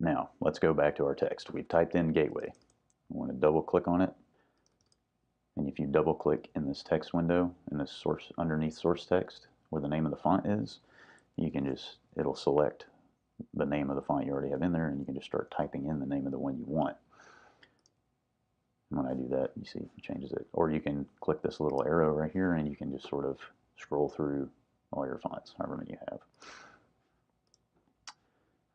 Now, let's go back to our text. We've typed in gateway. I want to double click on it. And if you double click in this text window, in this source, underneath source text, where the name of the font is, you can just, it'll select the name of the font you already have in there, and you can just start typing in the name of the one you want. And when I do that, you see it changes it. Or you can click this little arrow right here, and you can just sort of scroll through all your fonts, however many you have.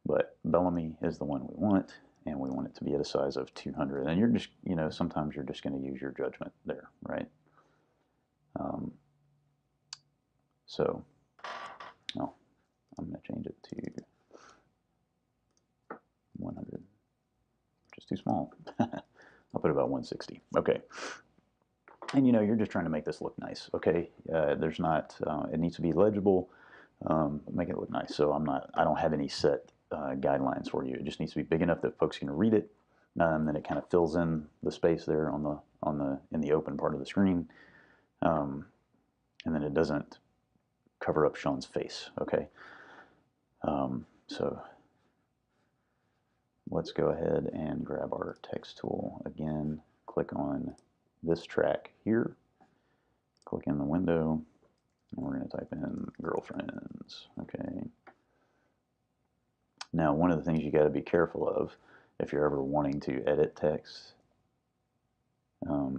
But Bellamy is the one we want, and we want it to be at a size of 200. And you're just, you know, sometimes you're just going to use your judgment there, right? So, oh, I'm going to change it to 100, which is too small. I'll put about 160. Okay. And you know, you're just trying to make this look nice. Okay. There's not, it needs to be legible, make it look nice. So I don't have any set guidelines for you. It just needs to be big enough that folks can read it. Then it kind of fills in the space there in the open part of the screen. And then it doesn't cover up Sean's face. Okay. So let's go ahead and grab our text tool again, click on this track here, click in the window, and we're going to type in girlfriends. Okay. Now, one of the things you got to be careful of if you're ever wanting to edit text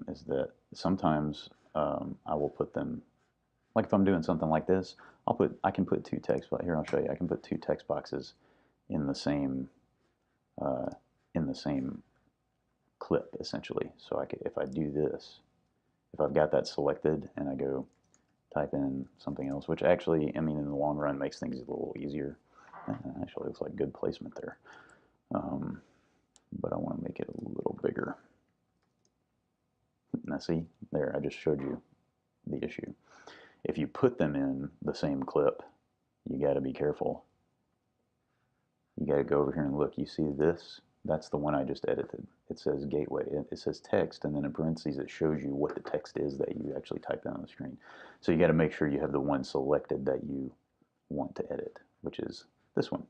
is that sometimes I will put them, like if I'm doing something like this, I can put two text, here I'll show you, I can put two text boxes in the same clip essentially. So if I do this, if I've got that selected and I go type in something else, which actually, I mean, in the long run makes things a little easier. Actually looks like good placement there. But I want to make it a little bigger. Now see, there, I just showed you the issue. If you put them in the same clip, you got to be careful. You got to go over here and look. You see this? That's the one I just edited. It says gateway. It says text, and then in parentheses it shows you what the text is that you actually typed in on the screen. So you got to make sure you have the one selected that you want to edit, which is this one.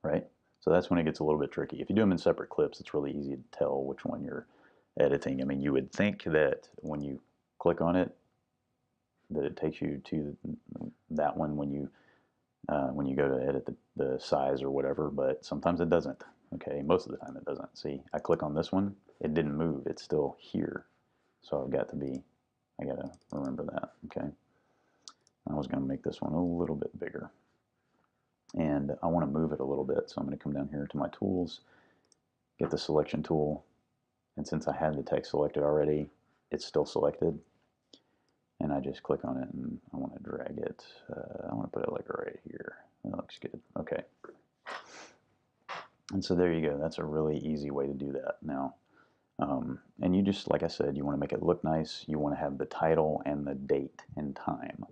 Right? So that's when it gets a little bit tricky. If you do them in separate clips, it's really easy to tell which one you're editing. I mean, you would think that when you click on it, that it takes you to that one when you go to edit the size or whatever, but sometimes it doesn't. Okay, most of the time it doesn't. See, I click on this one, it didn't move, it's still here. So I got to remember that, okay? I was going to make this one a little bit bigger. And I want to move it a little bit, so I'm going to come down here to my tools, get the selection tool, and since I had the text selected already, it's still selected. And I just click on it and I want to drag it. I want to put it like right here. That looks good. Okay. And so there you go. That's a really easy way to do that. Now, and you just, like I said, you want to make it look nice. You want to have the title and the date and time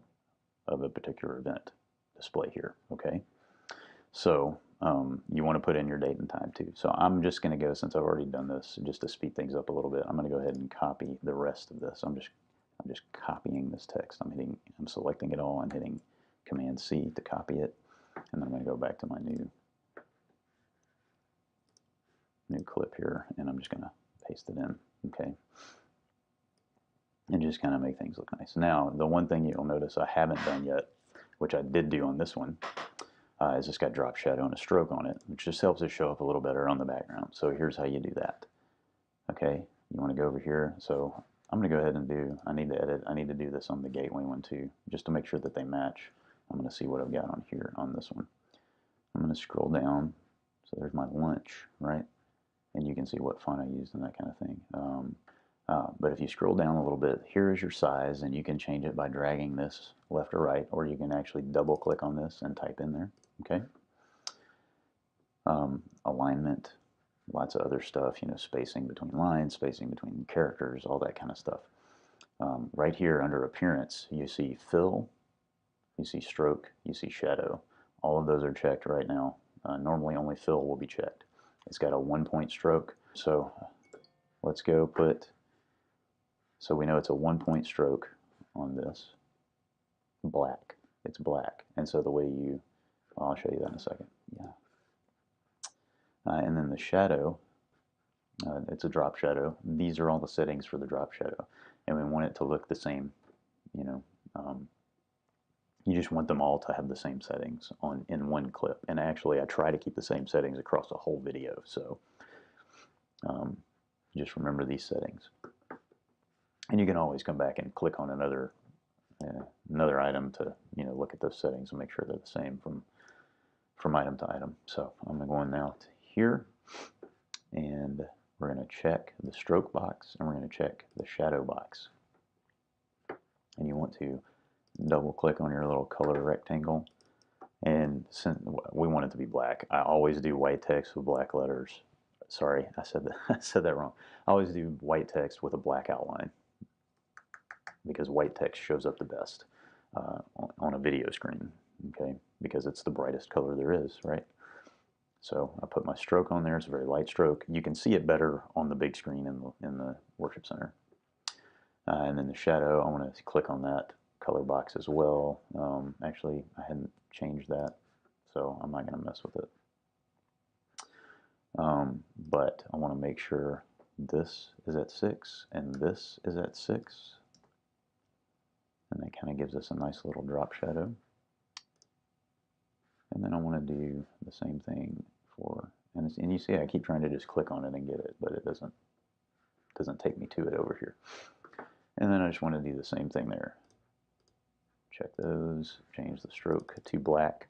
of a particular event display here. Okay. So you want to put in your date and time too. So I'm just going to go, since I've already done this, just to speed things up a little bit, I'm going to go ahead and copy the rest of this. I'm just copying this text. I'm selecting it all and hitting Command C to copy it, and then I'm going to go back to my new clip here, and I'm just going to paste it in. Okay, and just kind of make things look nice. Now, the one thing you'll notice I haven't done yet, which I did do on this one, is it's got drop shadow and a stroke on it, which just helps it show up a little better on the background. So here's how you do that. Okay, you want to go over here. So I'm going to go ahead and I need to do this on the gateway one too, just to make sure that they match. I'm going to see what I've got on here on this one. I'm going to scroll down. So there's my lunch, right? And you can see what font I used and that kind of thing. But if you scroll down a little bit, here is your size, and you can change it by dragging this left or right, or you can actually double click on this and type in there, okay? Alignment, lots of other stuff, you know, spacing between lines, spacing between characters, all that kind of stuff. Right here under appearance, you see fill, you see stroke, you see shadow. All of those are checked right now. Normally only fill will be checked. It's got a 1-point stroke, so let's go so we know it's a 1-point stroke on this. Black, it's black. And so the way I'll show you that in a second. Yeah. And then the shadow, it's a drop shadow. These are all the settings for the drop shadow. And we want it to look the same, you know. You just want them all to have the same settings in one clip. And actually, I try to keep the same settings across the whole video. So just remember these settings. And you can always come back and click on another item to look at those settings and make sure they're the same from item to item. So I'm going to go in now to here, and we're going to check the stroke box, and we're going to check the shadow box. And you want to double click on your little color rectangle, and since we want it to be black, I always do white text with black letters. Sorry, I said that wrong. I always do white text with a black outline, because white text shows up the best on a video screen, okay? Because it's the brightest color there is, right? So I put my stroke on there. It's a very light stroke. You can see it better on the big screen in the worship center. And then the shadow, I want to click on that color box as well. Actually, I hadn't changed that, so I'm not going to mess with it. But I want to make sure this is at 6 and this is at 6. And that kind of gives us a nice little drop shadow. And then I want to do the same thing for, and you see I keep trying to just click on it and get it, but it doesn't take me to it over here. And then I just want to do the same thing there. Check those, change the stroke to black.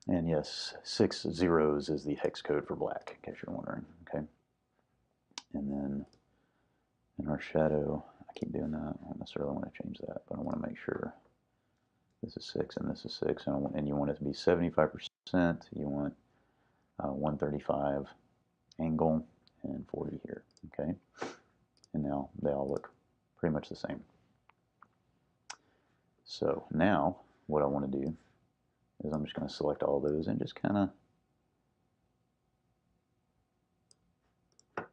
And yes, 6 zeros is the hex code for black, in case you're wondering, okay? And then in our shadow, I keep doing that. I don't necessarily want to change that, but I want to make sure this is 6 and this is 6, and you want it to be 75%. You want 135 angle and 40 here, okay? And now they all look pretty much the same. So now what I want to do is I'm just going to select all those and just kind of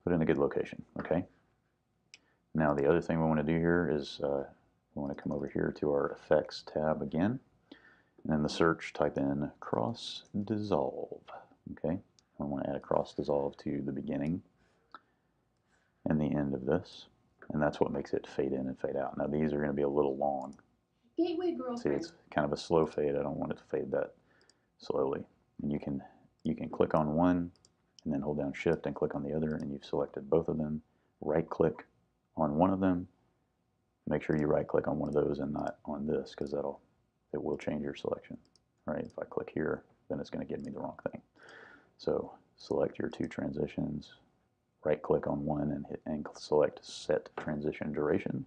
put in a good location, okay? Now the other thing we want to do here is we want to come over here to our effects tab again, and in the search type in cross dissolve, okay? I want to add a cross dissolve to the beginning and the end of this, and that's what makes it fade in and fade out. Now these are going to be a little long. Gateway Girlfriend. See, it's kind of a slow fade. I don't want it to fade that slowly. And you can click on one and then hold down shift and click on the other, and you've selected both of them. Right click on one of them. Make sure you right click on one of those and not on this, because it will change your selection. Right? If I click here, then it's going to give me the wrong thing. So select your two transitions, right click on one and select set transition duration.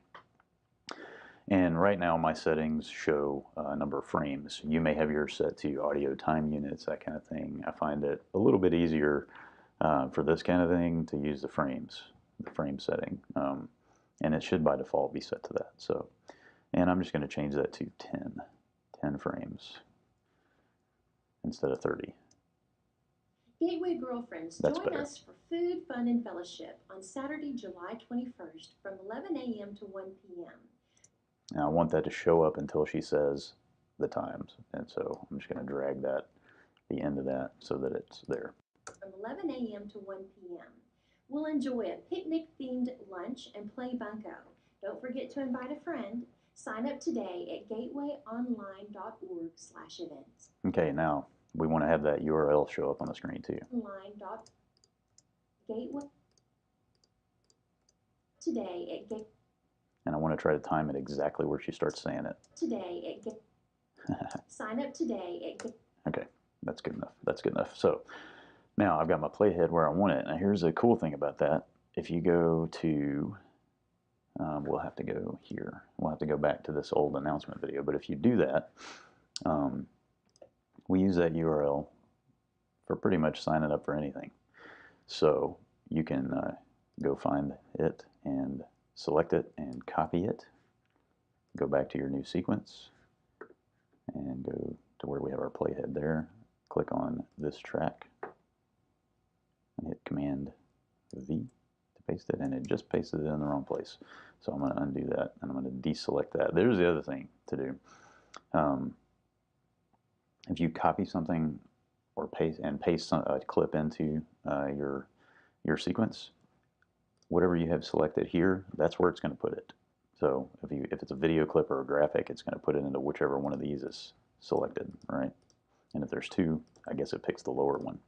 And right now my settings show a number of frames. You may have yours set to audio time units, that kind of thing. I find it a little bit easier for this kind of thing to use the frame setting. And it should by default be set to that. So, and I'm just going to change that to 10 frames instead of 30. Gateway Girlfriends, join us for food, fun, and fellowship on Saturday, July 21st from 11 a.m. to 1 p.m. Now I want that to show up until she says the times, and so I'm just going to drag the end of that so that it's there. From 11 a.m. to 1 p.m. We'll enjoy a picnic-themed lunch and play bunco. Don't forget to invite a friend. Sign up today at gatewayonline.org/events. Okay, now we want to have that URL show up on the screen too. Gateway today at and I want to try to time it exactly where she starts saying it. Today at sign up today at Okay, that's good enough. That's good enough. So now I've got my playhead where I want it. Now here's the cool thing about that. If you go to, we'll have to go here. We'll have to go back to this old announcement video. But if you do that, we use that URL for pretty much signing up for anything. So you can go find it and select it and copy it. Go back to your new sequence and go to where we have our playhead there. Click on this track and hit Command V to paste it, and it just pasted it in the wrong place. So I'm going to undo that and I'm going to deselect that. There's the other thing to do. if you copy something or paste a clip into your sequence, whatever you have selected here, that's where it's going to put it. So if it's a video clip or a graphic, it's going to put it into whichever one of these is selected, right? And if there's two, I guess it picks the lower one.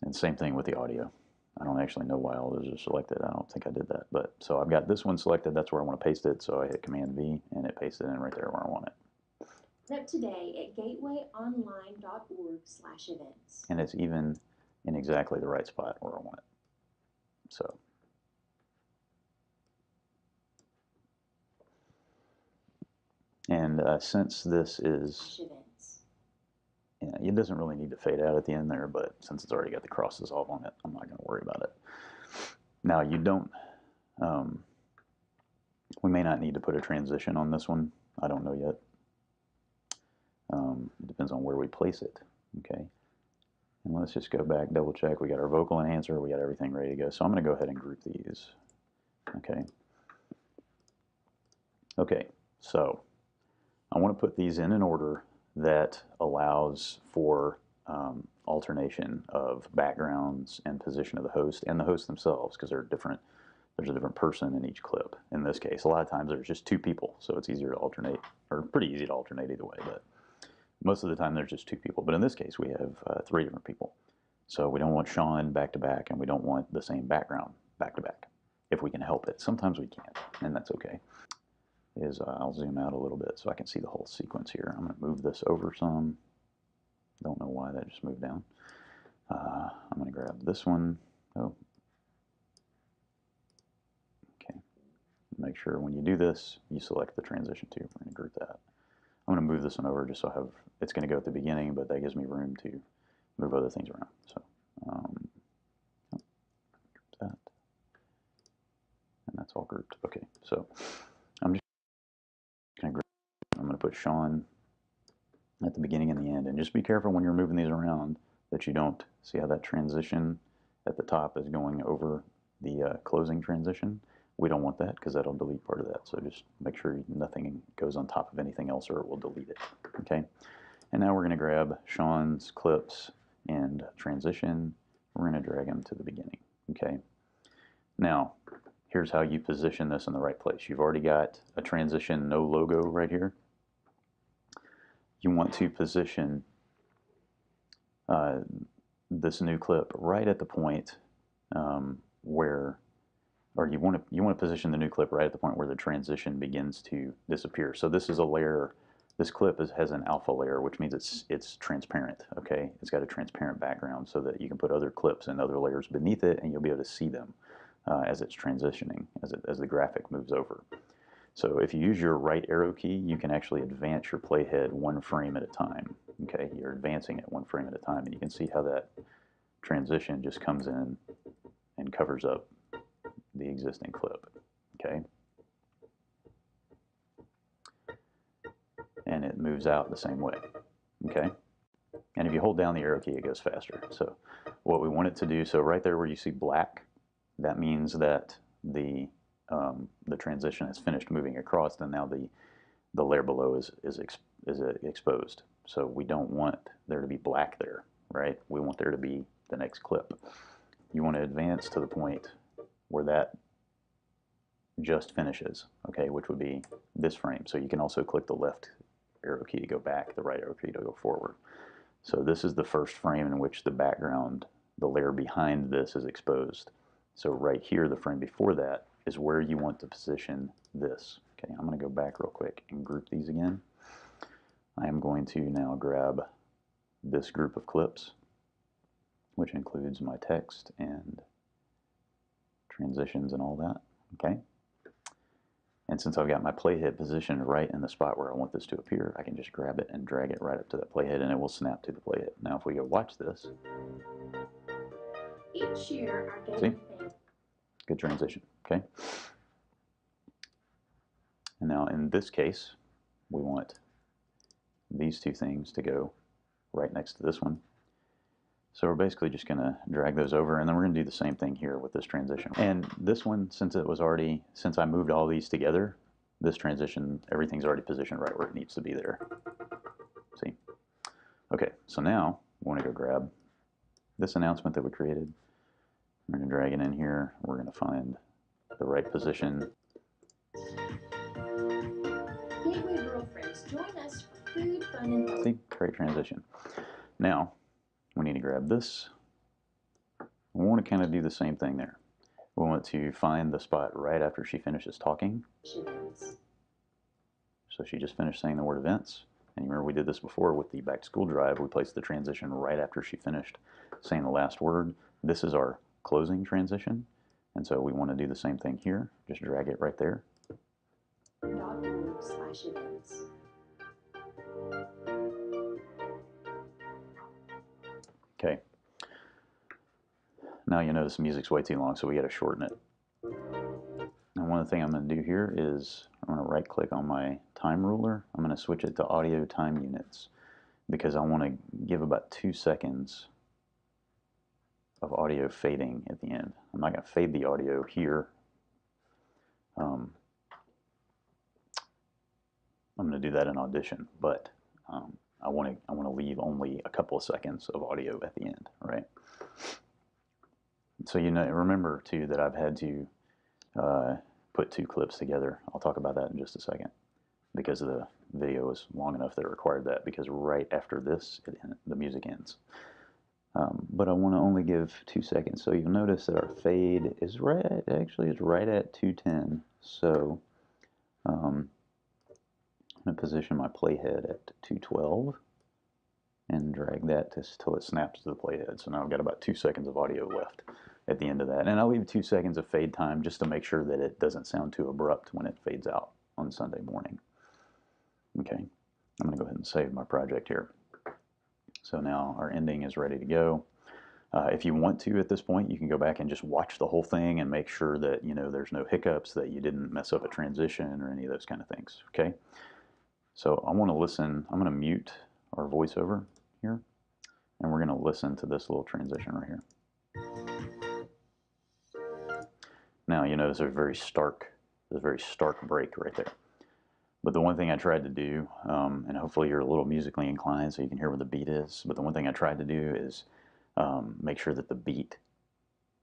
And same thing with the audio. I don't actually know why all those are selected. I don't think I did that. But so I've got this one selected. That's where I want to paste it. So I hit Command V and it pastes it in right there where I want it. Sign up today at gatewayonline.org/events. And it's even in exactly the right spot where I want it. So. And since this is, it doesn't really need to fade out at the end there, but since it's already got the cross dissolve on it, I'm not going to worry about it. Now you don't, we may not need to put a transition on this one. I don't know yet. It depends on where we place it, okay? And let's just go back, double check. We got our vocal enhancer, we got everything ready to go. So I'm going to go ahead and group these, okay? Okay, so I want to put these in an order that allows for alternation of backgrounds and position of the host and the host themselves, because they're different. There's a different person in each clip. In this case, a lot of times there's just two people, so it's easier to alternate, or pretty easy to alternate either way, but most of the time there's just two people. But in this case, we have three different people. So we don't want Sean back to back, and we don't want the same background back to back, if we can help it. Sometimes we can't, and that's okay. I'll zoom out a little bit so I can see the whole sequence here. I'm going to move this over some. Don't know why that just moved down. I'm going to grab this one. Oh. Okay. Make sure when you do this, you select the transition too. We're going to group that. I'm going to move this one over just so I have, it's going to go at the beginning, but that gives me room to move other things around. So, group that. And that's all grouped. Okay, so I'm just going to put Sean at the beginning and the end, and just be careful when you're moving these around that you don't see how that transition at the top is going over the closing transition. We don't want that because that'll delete part of that. So just make sure nothing goes on top of anything else or it will delete it. Okay. And now we're going to grab Sean's clips and transition. We're going to drag them to the beginning. Okay. Now, here's how you position this in the right place. You've already got a transition no logo right here. You want to position this new clip right at the point where, or you want to position the new clip right at the point where the transition begins to disappear. So this is a layer. This clip has an alpha layer, which means it's transparent. Okay, it's got a transparent background so that you can put other clips and other layers beneath it, and you'll be able to see them as it's transitioning, as the graphic moves over. So if you use your right arrow key, you can actually advance your playhead one frame at a time. Okay, you're advancing it one frame at a time, and you can see how that transition just comes in and covers up the existing clip. Okay, and it moves out the same way. Okay, and if you hold down the arrow key, it goes faster. So what we want it to do, so right there where you see black, that means that the transition has finished moving across, and now the layer below is exposed. So we don't want there to be black there, right? We want there to be the next clip. You want to advance to the point where that just finishes, okay, which would be this frame. So you can also click the left arrow key to go back, the right arrow key to go forward. So this is the first frame in which the background, the layer behind this, is exposed. So right here, the frame before that, is where you want to position this. Okay, I'm going to go back real quick and group these again. I am going to now grab this group of clips, which includes my text and transitions and all that. Okay, and since I've got my playhead positioned right in the spot where I want this to appear, I can just grab it and drag it right up to that playhead, and it will snap to the playhead. Now if we go watch this, Each year, our see? Gateway family. Good transition, okay? And now in this case, we want these two things to go right next to this one. So we're basically just going to drag those over, and then we're going to do the same thing here with this transition. And this one, since I moved all these together, this transition, everything's already positioned right where it needs to be there. Okay, so now we want to go grab this announcement that we created. We're going to drag it in here. We're going to find the right position. Gateway Girlfriends, join us for food, fun, and fun. See, great transition. Now, we need to grab this. We want to kind of do the same thing there. We want to find the spot right after she finishes talking. Events. So she just finished saying the word events. And you remember we did this before with the back to school drive. We placed the transition right after she finished saying the last word. This is our closing transition. And so we want to do the same thing here. Just drag it right there. .org/events. Okay. Now you notice the music's way too long, so we got to shorten it. And one of the things I'm going to do here is I'm going to right click on my time ruler. I'm going to switch it to audio time units because I want to give about 2 seconds of audio fading at the end. I'm not going to fade the audio here. I'm going to do that in Audition, but I want to leave only a couple of seconds of audio at the end, right? So you know, remember too that I've had to put 2 clips together. I'll talk about that in just a second because the video is long enough that it required that, because right after this the music ends. But I want to only give 2 seconds. So you'll notice that our fade is right at 2:10. So I'm going to position my playhead at 2:12 and drag that till it snaps to the playhead. So now I've got about 2 seconds of audio left at the end of that. And I'll leave 2 seconds of fade time just to make sure that it doesn't sound too abrupt when it fades out on Sunday morning. Okay, I'm going to go ahead and save my project here. So now our ending is ready to go. If you want to at this point, you can go back and just watch the whole thing and make sure that there's no hiccups, that you didn't mess up a transition or any of those kind of things. Okay, so I want to listen. I'm going to mute our voiceover here, and we're going to listen to this little transition right here. Now you notice there's a very stark break right there. But the one thing I tried to do, and hopefully you're a little musically inclined so you can hear where the beat is, but the one thing I tried to do is make sure that the beat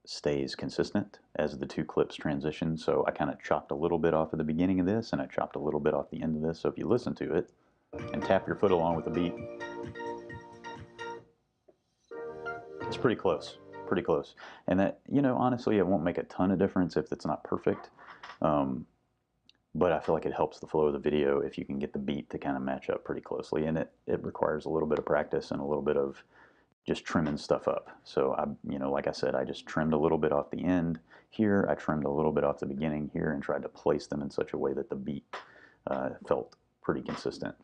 stays consistent as the 2 clips transition. So I kind of chopped a little bit off at the beginning of this, and I chopped a little bit off the end of this. So if you listen to it and tap your foot along with the beat, it's pretty close. Pretty close. And that, honestly, it won't make a ton of difference if it's not perfect. But I feel like it helps the flow of the video if you can get the beat to kind of match up pretty closely. And it requires a little bit of practice and a little bit of just trimming stuff up. So like I said, I just trimmed a little bit off the end here. I trimmed a little bit off the beginning here and tried to place them in such a way that the beat felt pretty consistent.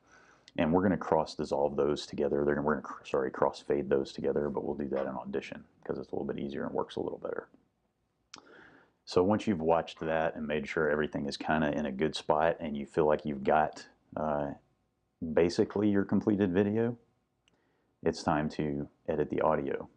And we're going to cross dissolve those together. We're going to cross fade those together, but we'll do that in Audition because it's a little bit easier and works a little better. So once you've watched that and made sure everything is kind of in a good spot and you feel like you've got basically your completed video, it's time to edit the audio.